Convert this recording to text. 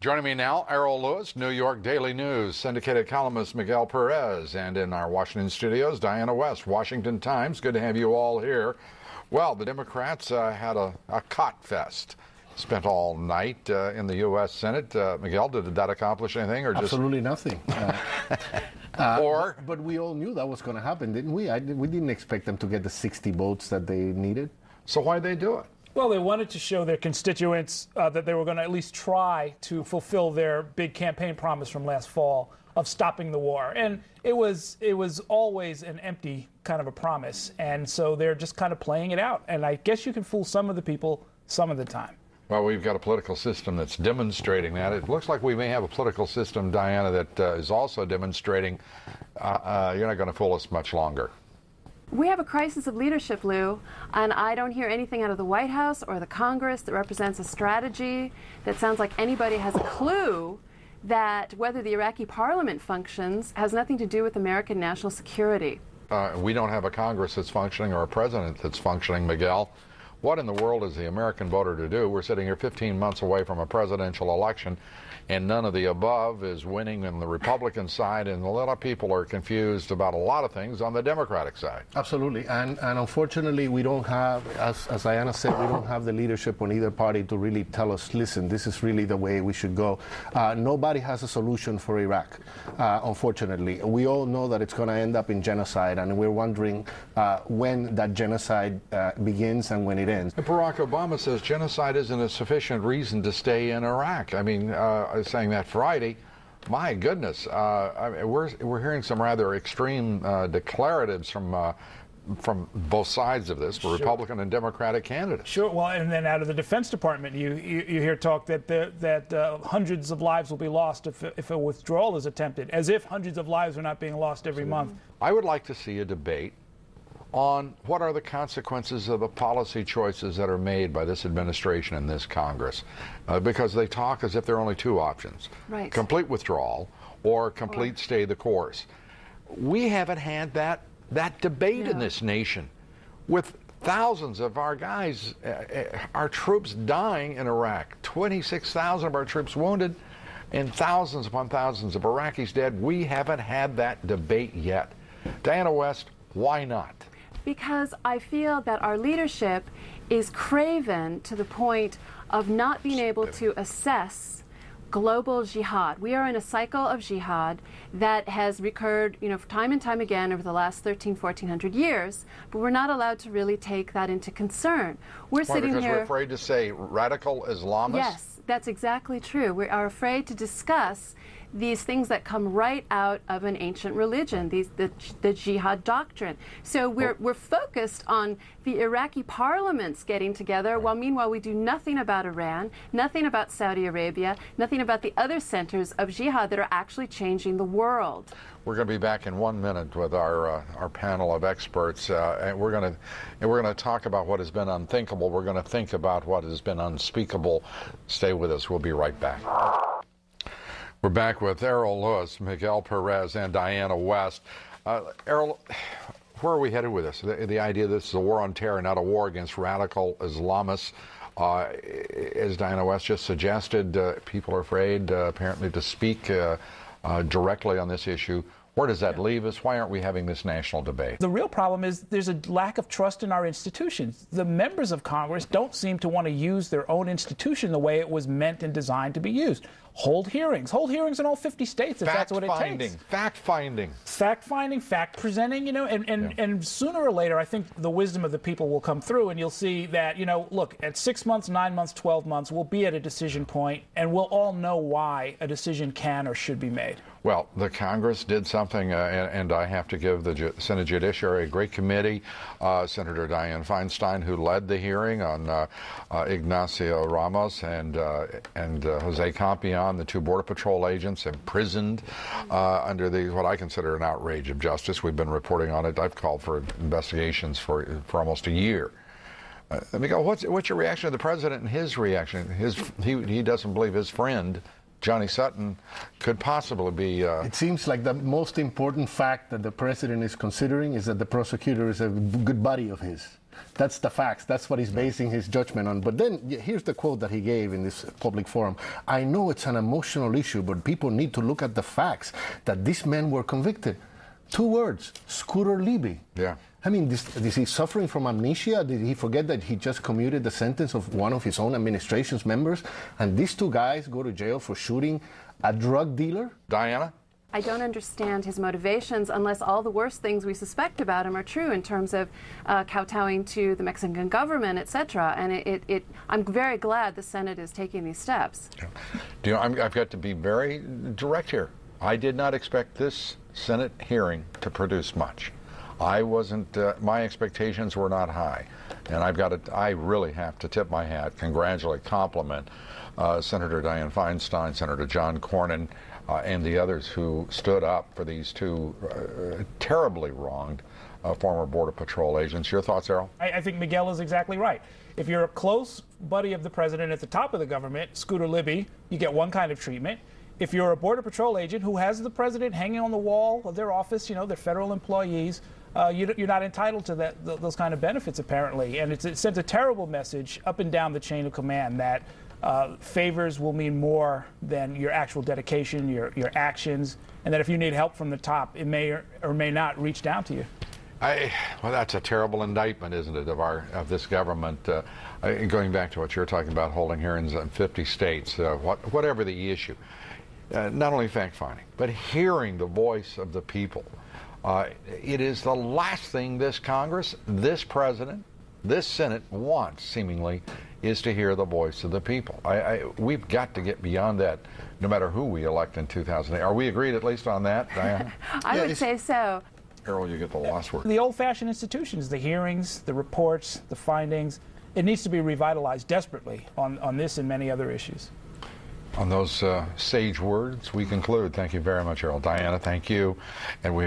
Joining me now, Errol Lewis, New York Daily News, syndicated columnist Miguel Perez, and in our Washington studios, Diana West, Washington Times. Good to have you all here. Well, the Democrats had a cot fest. Spent all night in the U.S. Senate. Miguel, did that accomplish anything, or just absolutely nothing? But we all knew that was going to happen, didn't we? We didn't expect them to get the 60 votes that they needed. So why'd they do it? Well, they wanted to show their constituents that they were going to at least try to fulfill their big campaign promise from last fall of stopping the war. And it was always an empty kind of a promise. And so they're just kind of playing it out. And I guess you can fool some of the people some of the time. Well, we've got a political system that's demonstrating that. It looks like we may have a political system, Diana, that is also demonstrating you're not going to fool us much longer. We have a crisis of leadership, Lou, and I don't hear anything out of the White House or the Congress that represents a strategy that sounds like anybody has a clue that whether the Iraqi parliament functions has nothing to do with American national security. We don't have a Congress that's functioning or a president that's functioning, Miguel. What in the world is the American voter to do? We're sitting here 15 months away from a presidential election, and none of the above is winning on the Republican side, and a lot of people are confused about a lot of things on the Democratic side. Absolutely, and unfortunately we don't have, as Diana said, we don't have the leadership on either party to really tell us, listen, this is really the way we should go. Nobody has a solution for Iraq, unfortunately. We all know that it's going to end up in genocide, and we're wondering when that genocide begins and when it ends. Barack Obama says genocide isn't a sufficient reason to stay in Iraq. I mean, saying that Friday, my goodness, we're hearing some rather extreme declaratives from both sides of this, for Republican and Democratic candidates. Sure. Well, and then out of the Defense Department, you hear talk that hundreds of lives will be lost if a withdrawal is attempted, as if hundreds of lives are not being lost every month. I would like to see a debate on what are the consequences of the policy choices that are made by this administration and this Congress, because they talk as if there are only two options: right. Complete withdrawal or complete stay the course. We haven't had that debate in this nation, with thousands of our guys, our troops dying in Iraq, 26,000 of our troops wounded, and thousands upon thousands of Iraqis dead. We haven't had that debate yet. Diana West, why not? Because I feel that our leadership is craven to the point of not being able to assess global jihad. We are in a cycle of jihad that has recurred, time and time again over the last 1,400 years, but we're not allowed to really take that into concern. We're sitting because here. We're afraid to say radical Islamists? Yes, that's exactly true. We are afraid to discuss these things that come right out of an ancient religion, the jihad doctrine. So we're focused on the Iraqi parliaments getting together, while meanwhile we do nothing about Iran, nothing about Saudi Arabia, nothing about the other centers of jihad that are actually changing the world. We're going to be back in 1 minute with our panel of experts, and we're going to talk about what has been unthinkable. We're going to think about what has been unspeakable. Stay with us. We'll be right back. We're back with Errol Lewis, Miguel Perez, and Diana West. Errol, where are we headed with this? The idea that this is a war on terror, not a war against radical Islamists. As Diana West just suggested, people are afraid, apparently, to speak directly on this issue. Where does that leave us? Why aren't we having this national debate? The real problem is there's a lack of trust in our institutions. The members of Congress don't seem to want to use their own institution the way it was meant and designed to be used. Hold hearings in all 50 states if that's what it takes. Fact-finding, fact-presenting, and sooner or later, I think the wisdom of the people will come through, and you'll see that, look, at 6 months, 9 months, 12 months, we'll be at a decision point, and we'll all know why a decision can or should be made. Well, the Congress did something, and I have to give the Senate Judiciary a great committee. Senator Dianne Feinstein, who led the hearing on Ignacio Ramos and Jose Campion, the two Border Patrol agents imprisoned under what I consider an outrage of justice. We've been reporting on it. I've called for investigations for almost a year. Miguel, what's your reaction to the president and his reaction? He doesn't believe his friend Johnny Sutton could possibly be... It seems like the most important fact that the president is considering is that the prosecutor is a good buddy of his. That's the facts. That's what he's basing his judgment on. But then here's the quote that he gave in this public forum. I know it's an emotional issue, but people need to look at the facts that these men were convicted. 2 words, Scooter Libby. Yeah. I mean, is he suffering from amnesia? Did he forget that he just commuted the sentence of one of his own administration's members? And these 2 guys go to jail for shooting a drug dealer? Diana? I don't understand his motivations unless all the worst things we suspect about him are true in terms of kowtowing to the Mexican government, etc. And I'm very glad the Senate is taking these steps. Do you know, I've got to be very direct here. I did not expect this Senate hearing to produce much. I wasn't, my expectations were not high. And I really have to tip my hat, congratulate, compliment Senator Dianne Feinstein, Senator John Cornyn, and the others who stood up for these 2 terribly wronged former Border Patrol agents. Your thoughts, Errol? I think Miguel is exactly right. If you're a close buddy of the president at the top of the government, Scooter Libby, you get one kind of treatment. If you're a Border Patrol agent who has the president hanging on the wall of their office, they're federal employees, you're not entitled to those kind of benefits, apparently. And it sends a terrible message up and down the chain of command that favors will mean more than your actual dedication, your actions, and that if you need help from the top, it may or may not reach down to you. Well, that's a terrible indictment, isn't it, of this government? Going back to what you're talking about, holding hearings in 50 states, whatever the issue. Not only fact-finding, but hearing the voice of the people. It is the last thing this Congress, this president, this Senate wants, seemingly, is to hear the voice of the people. We've got to get beyond that, no matter who we elect in 2008. Are we agreed at least on that, Diana? I would say so. Errol, you get the last word. The old-fashioned institutions, the hearings, the reports, the findings, it needs to be revitalized desperately on this and many other issues. On those sage words, we conclude. Thank you very much, Errol. Diana, thank you. And we